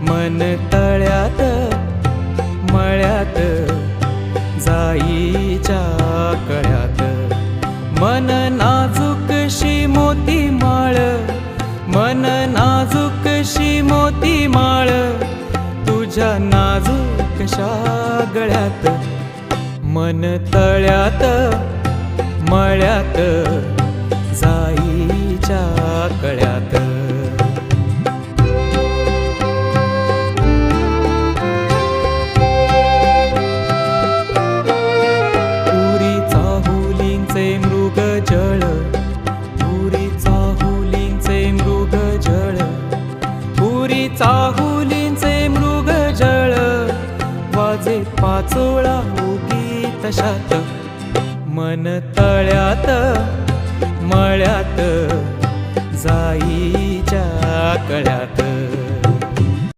मन तळ्यात मळ्यात जाईच्या कळ्यात, मन नाजूकशी मोती माळ, मन नाजूकशी मोती माळ, तुझ्या नाजूकशा गळ्यात. मन तळ्यात मळ्यात जाईच्या कळ्यात. पुरी चाहुलींचे मृग जळ, पुरी चाहुलींचे मृग जळ, पुरी चाहुलींचे मृग जळ, वाजे पाचोळा उगी तशात. मन तळ्यात मळ्यात जाईच्या कळ्यात.